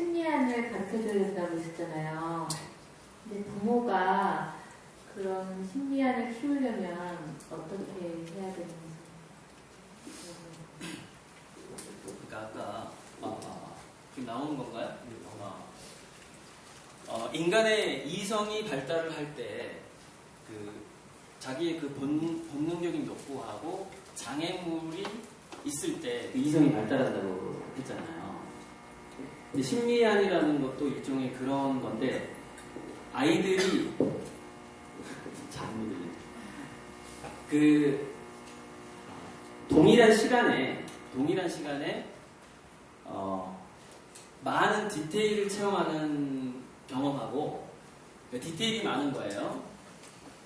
심리안을 가르쳐줘야 된다고 했잖아요. 근데 부모가 그런 심리안을 키우려면 어떻게 해야 되는지. 그러니까 아까 지금 나오는 건가요? 인간의 이성이 발달을 할 때 자기의 그 본능적인 욕구하고 장애물이 있을 때 그 이성이 발달한다고 했잖아요. 근데 심리안이라는 것도 일종의 그런 건데 아이들이 그 동일한 시간에 많은 디테일을 체험하는 경험하고 디테일이 많은 거예요.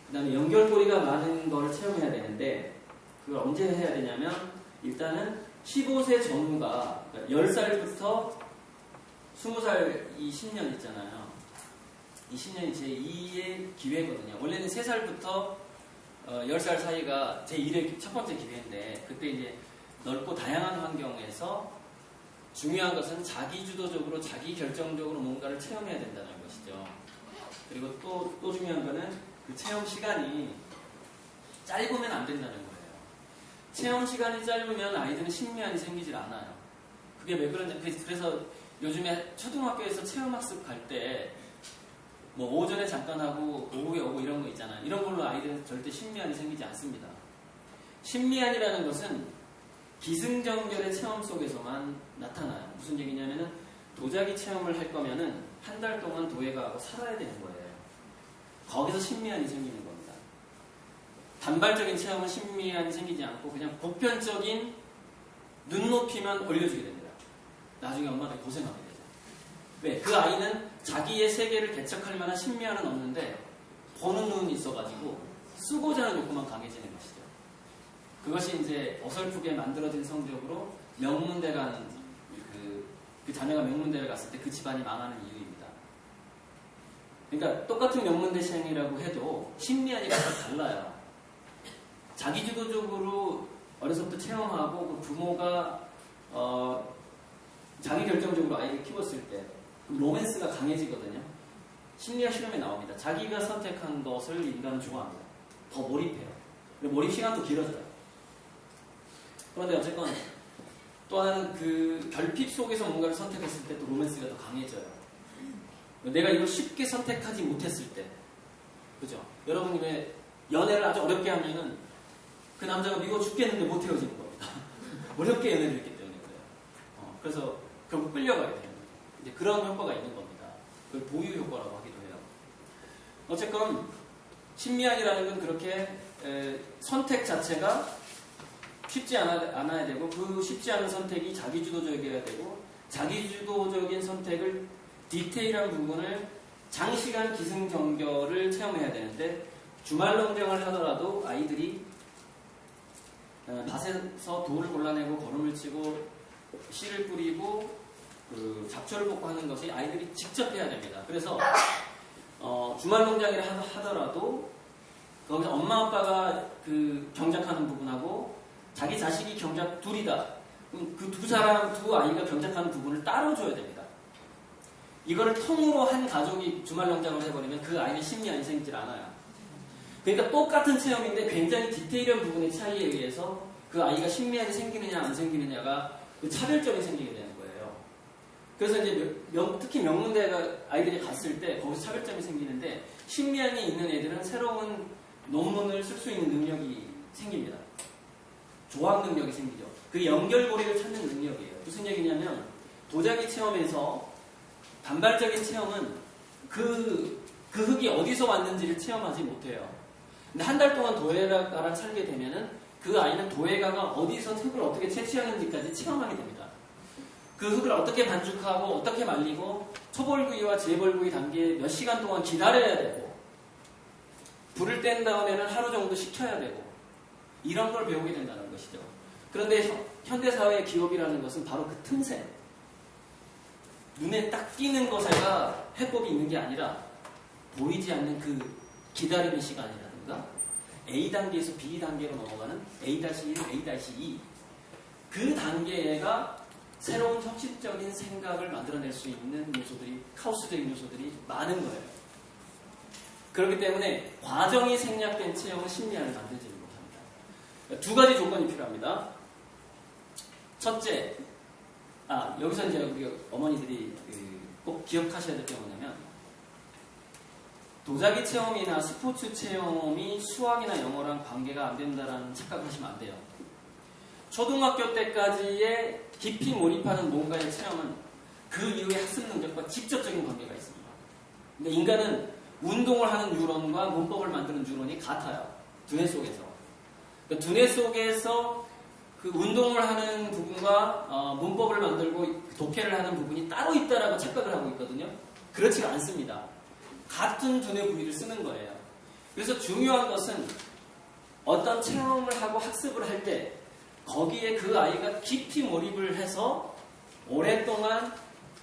그 다음에 연결고리가 많은 걸 체험해야 되는데 그걸 언제 해야 되냐면 일단은 15세 전후가 10살부터 20살 이 10년 있잖아요. 이 10년이 제2의 기회거든요. 원래는 3살부터 10살 사이가 제1의 첫 번째 기회인데 그때 이제 넓고 다양한 환경에서 중요한 것은 자기주도적으로 자기결정적으로 뭔가를 체험해야 된다는 것이죠. 그리고 또 중요한 거는 그 체험 시간이 짧으면 안 된다는 거예요. 체험 시간이 짧으면 아이들은 심리안이 생기질 않아요. 그게 왜 그런지 그래서 요즘에 초등학교에서 체험학습 갈 때 뭐 오전에 잠깐 하고 오후에 오고 이런 거 있잖아요. 이런 걸로 아이들은 절대 심리안이 생기지 않습니다. 심리안이라는 것은 기승전결의 체험 속에서만 나타나요. 무슨 얘기냐면은 도자기 체험을 할 거면은 한 달 동안 도예가하고 살아야 되는 거예요. 거기서 심리안이 생기는 겁니다. 단발적인 체험은 심리안이 생기지 않고 그냥 보편적인 눈높이만 올려주게 됩니다. 나중에 엄마들이 고생하게 되죠. 왜? 그 아이는 자기의 세계를 개척할 만한 심리안은 없는데 보는 눈이 있어가지고 쓰고자 하는 욕구만 강해지는 것이죠. 그것이 이제 어설프게 만들어진 성적으로 명문대 간 그 자녀가 명문대를 갔을 때 그 집안이 망하는 이유입니다. 그러니까 똑같은 명문대생이라고 해도 심리안이 달라요. 자기주도적으로 어려서부터 체험하고 그 부모가 자기결정적으로 아이를 키웠을 때 로맨스가 강해지거든요. 심리학 실험에 나옵니다. 자기가 선택한 것을 인간은 좋아합니다. 더 몰입해요. 몰입 시간도 길어져요. 그런데 어쨌건 또한 그 결핍 속에서 뭔가를 선택했을 때 또 로맨스가 더 강해져요. 내가 이걸 쉽게 선택하지 못했을 때, 그죠? 여러분이 왜 연애를 아주 어렵게 하면은 그 남자가 미워 죽겠는데 못 헤어지는 겁니다. 어렵게 연애를 했기 때문에 그래요. 그래서 결국 끌려가게 돼요. 이제 그런 효과가 있는 겁니다. 그걸 보유 효과라고 하기도 해요. 어쨌건 심리학이라는 건 그렇게 선택 자체가 쉽지 않아야 되고 그 쉽지 않은 선택이 자기주도적이어야 되고 자기주도적인 선택을 디테일한 부분을 장시간 기승전결을 체험해야 되는데 주말 농장을 하더라도 아이들이 밭에서 돌을 골라내고 거름을 치고 씨를 뿌리고 그 잡초를 뽑고 하는 것이 아이들이 직접 해야 됩니다. 그래서 주말 농장을 하더라도 거기서 엄마 아빠가 그 경작하는 부분하고 자기 자식이 경작 둘이다. 그럼 그 두 아이가 경작하는 부분을 따로 줘야 됩니다. 이거를 통으로 한 가족이 주말 농장을 해버리면 그 아이는 심리안이 생기질 않아요. 그러니까 똑같은 체험인데 굉장히 디테일한 부분의 차이에 의해서 그 아이가 심리안이 생기느냐 안 생기느냐가 그 차별점이 생기게 되는 거예요. 그래서 이제 특히 명문대가 아이들이 갔을 때 거기서 차별점이 생기는데 심리안이 있는 애들은 새로운 논문을 쓸 수 있는 능력이 생깁니다. 조합 능력이 생기죠. 그 연결고리를 찾는 능력이에요. 무슨 얘기냐면 도자기 체험에서 단발적인 체험은 그 흙이 어디서 왔는지를 체험하지 못해요. 근데 한 달 동안 도예가랑 살게 되면은 그 아이는 도예가가 어디서 흙을 어떻게 채취하는지까지 체험하게 됩니다. 그 흙을 어떻게 반죽하고 어떻게 말리고 초벌구이와 재벌구이 단계에 몇 시간 동안 기다려야 되고 불을 뗀 다음에는 하루 정도 식혀야 되고 이런 걸 배우게 된다는 것이죠. 그런데 현대사회의 기업이라는 것은 바로 그 틈새 눈에 딱 띄는 것에가 해법이 있는 게 아니라 보이지 않는 그 기다림의 시간이라든가 A 단계에서 B 단계로 넘어가는 A-1, A-2 그 단계가 새로운 혁신적인 생각을 만들어낼 수 있는 요소들이, 카오스적인 요소들이 많은 거예요. 그렇기 때문에 과정이 생략된 체험은 심리학을 만들지 못합니다. 두 가지 조건이 필요합니다. 첫째, 여기서 이제 우리 어머니들이 꼭 기억하셔야 될 게 뭐냐면, 도자기 체험이나 스포츠 체험이 수학이나 영어랑 관계가 안 된다는 착각을 하시면 안 돼요. 초등학교 때까지의 깊이 몰입하는 뭔가의 체험은 그 이후의 학습 능력과 직접적인 관계가 있습니다. 근데 인간은 운동을 하는 뉴런과 문법을 만드는 뉴런이 같아요. 두뇌 속에서. 그러니까 두뇌 속에서 그 운동을 하는 부분과 문법을 만들고 독해를 하는 부분이 따로 있다라고 착각을 하고 있거든요. 그렇지가 않습니다. 같은 두뇌 부위를 쓰는 거예요. 그래서 중요한 것은 어떤 체험을 하고 학습을 할 때 거기에 그 아이가 깊이 몰입을 해서 오랫동안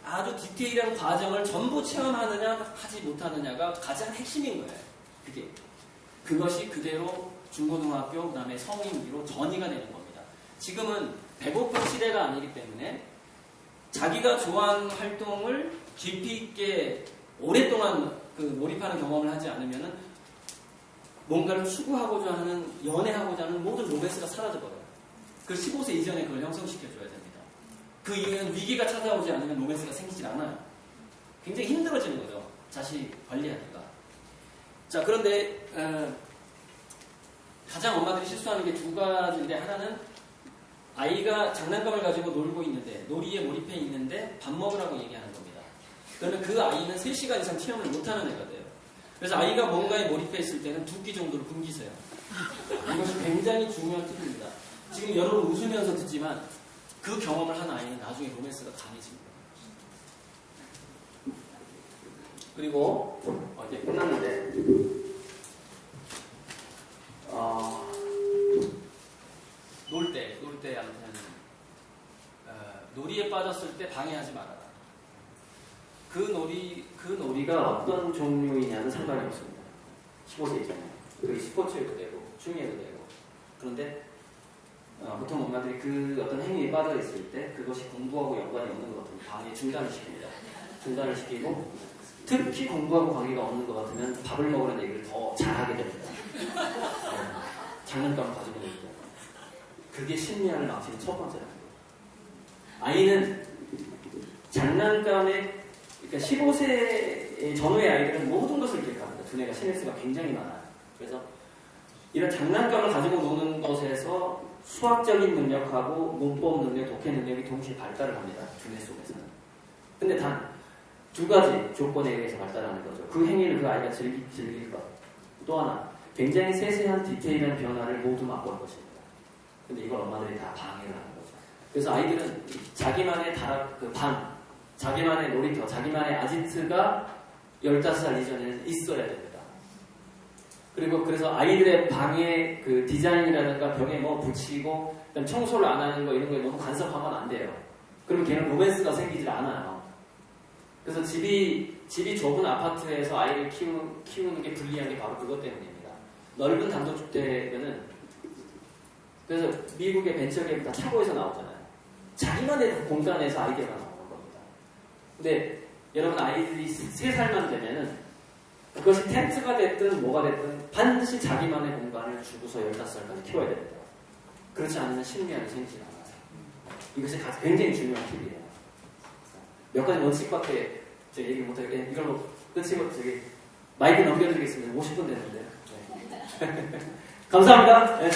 아주 디테일한 과정을 전부 체험하느냐 하지 못하느냐가 가장 핵심인 거예요. 그것이 그대로 중고등학교 그 다음에 성인기로 전이가 되는 겁니다. 지금은 배고픈 시대가 아니기 때문에 자기가 좋아하는 활동을 깊이 있게 오랫동안 몰입하는 경험을 하지 않으면 뭔가를 추구하고자 하는, 연애하고자 하는 모든 로맨스가 사라져버려요. 그 15세 이전에 그걸 형성시켜줘야 됩니다. 그 이후에는 위기가 찾아오지 않으면 로맨스가 생기질 않아요. 굉장히 힘들어지는 거죠. 자식 관리하기가. 자, 그런데 가장 엄마들이 실수하는 게 두 가지인데, 하나는 아이가 장난감을 가지고 놀고 있는데, 놀이에 몰입해 있는데 밥 먹으라고 얘기하는 겁니다. 그러면 그 아이는 3시간 이상 체험을 못하는 애가 돼요. 그래서 아이가 뭔가에 몰입해 있을 때는 2끼 정도로 굶기세요. 이것이 굉장히 중요한 팁입니다. 지금 여러분 웃으면서 듣지만 그 경험을 한 아이는 나중에 로맨스가 강해집니다. 그리고 이제 끝났는데 놀 때 아무튼 놀이에 빠졌을 때 방해하지 말아라. 그 놀이가 어떤 종류이냐는 상관이 없습니다. 15세 이전에. 그게 스포츠에도 되고 취미에도 되고. 그런데 보통 엄마들이 그 어떤 행위에 빠져 있을 때 그것이 공부하고 연관이 없는 것 같으면 방해 중단을 시킵니다. 중단을 시키고, 특히 공부하고 관계가 없는 것 같으면 밥을 먹으라는 얘기를 더 잘하게 됩니다. 장난감 가지고 놀 때. 그게 심리학을 망치는 첫 번째라는 거예요. 아이는 장난감에, 그러니까 15세 전후의 아이들은 모든 것을 기억합니다. 두뇌가 시냅스가 굉장히 많아요. 그래서 이런 장난감을 가지고 노는 것에서 수학적인 능력하고 문법 능력, 독해 능력이 동시에 발달을 합니다. 두뇌 속에서는. 근데 단 2가지 조건에 의해서 발달하는 거죠. 그 행위를 그 아이가 즐길 것. 또 하나, 굉장히 세세한 디테일한 변화를 모두 맛볼 것입니다. 근데 이걸 엄마들이 다 방해를 하는 거죠. 그래서 아이들은 자기만의 자기만의 놀이터, 자기만의 아지트가 15살 이전에는 있어야 됩니다. 그리고 그래서 아이들의 방의 그 디자인이라든가 벽에 뭐 붙이고 청소를 안 하는 거 이런 거에 너무 간섭하면 안 돼요. 그러면 걔는 로맨스가 생기질 않아요. 그래서 집이 좁은 아파트에서 아이를 키우는 게 불리한 게 바로 그것 때문입니다. 넓은 단독주택은, 그래서 미국의 벤처기업이 다 차고에서 나오잖아요. 자기만의 공간에서 아이디어가 나오는 겁니다. 근데 여러분 아이들이 3살만 되면은 그것이 텐트가 됐든 뭐가 됐든 반드시 자기만의 공간을 주고서 15살까지 키워야 됩니다. 그렇지 않으면 심리학이 생기지 않아요. 이것이 굉장히 중요한 팁이에요. 몇 가지 원칙밖에 제가 얘기 못하겠는데 이걸로 끝이고 마이크 넘겨드리겠습니다. 50분 됐는데. 네. 감사합니다. 네.